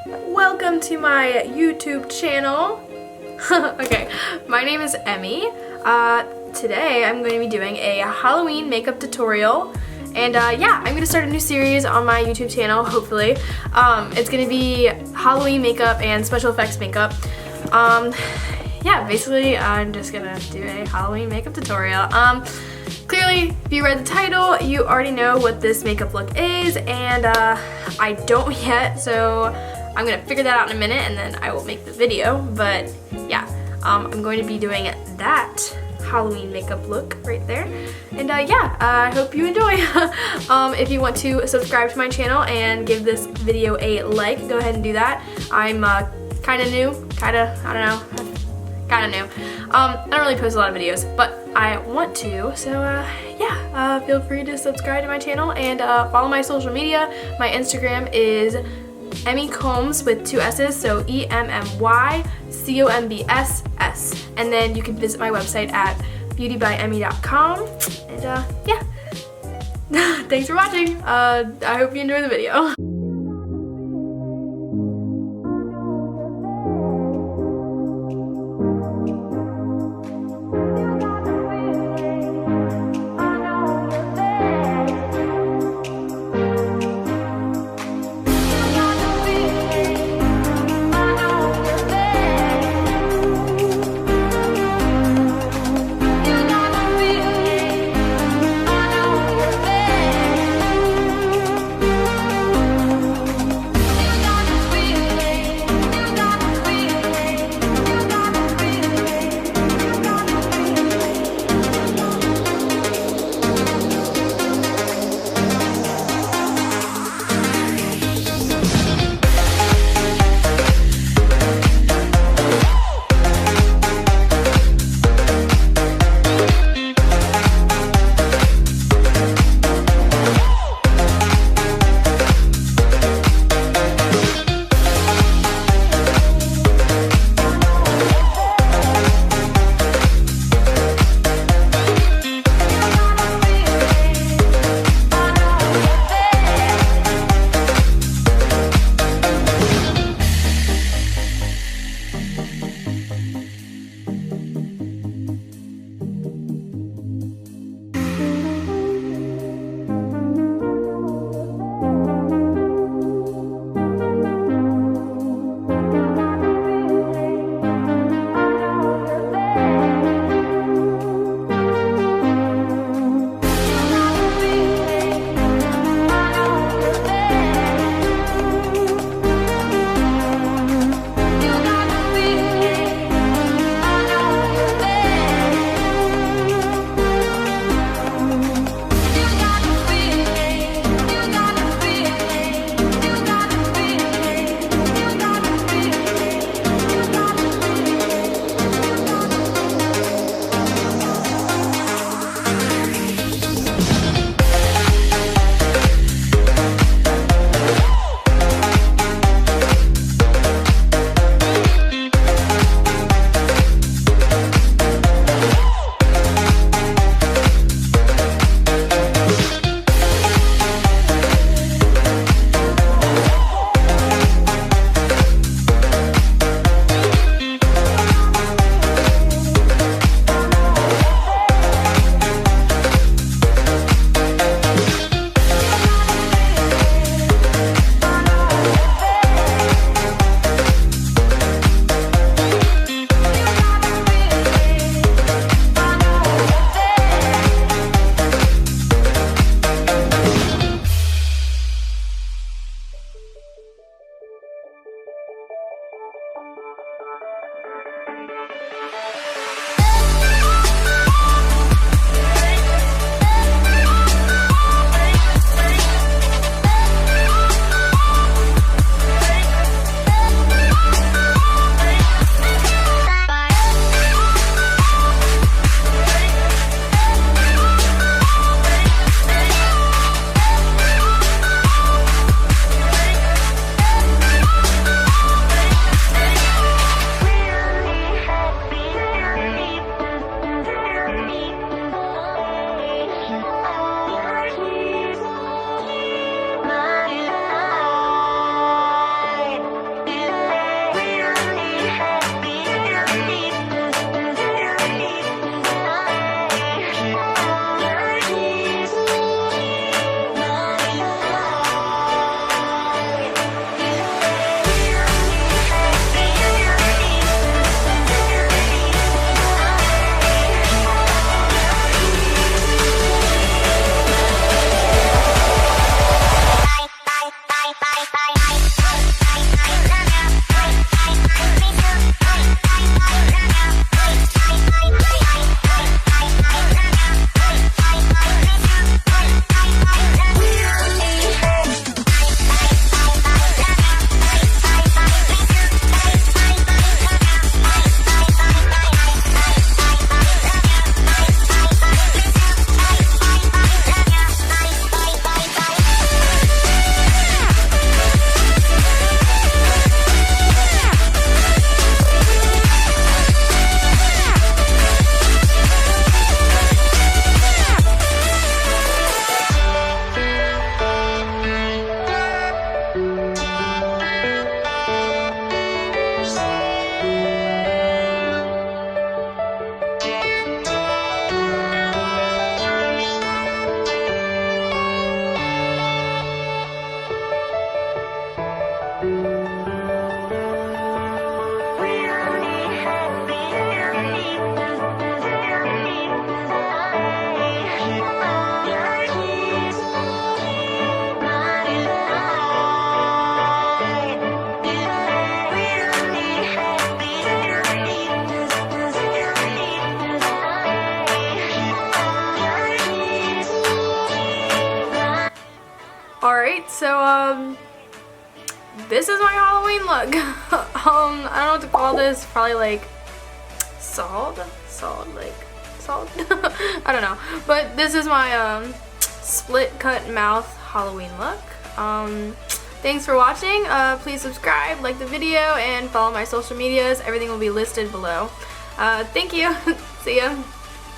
Welcome to my YouTube channel. Okay, my name is Emmy. Today I'm going to be doing a Halloween makeup tutorial. And yeah, I'm going to start a new series on my YouTube channel, hopefully. It's going to be Halloween makeup and special effects makeup. Yeah, basically I'm just going to do a Halloween makeup tutorial. Clearly, if you read the title, you already know what this makeup look is, and I don't yet, so I'm going to figure that out in a minute and then I will make the video. But yeah, I'm going to be doing that Halloween makeup look right there. And yeah, I hope you enjoy. If you want to subscribe to my channel and give this video a like, go ahead and do that. I'm kind of new, I don't know, kind of new. I don't really post a lot of videos, but I want to, so yeah, feel free to subscribe to my channel and follow my social media. My Instagram is Emmy Combs with 2 S's, so EMMYCOMBSS. And then you can visit my website at beautybyemmy.com. And yeah, thanks for watching. I hope you enjoy the video. this is my Halloween look. I don't know what to call this. Probably like salt, I don't know. But this is my split cut mouth Halloween look. Thanks for watching. Please subscribe, like the video, and follow my social medias. Everything will be listed below. Thank you. See ya.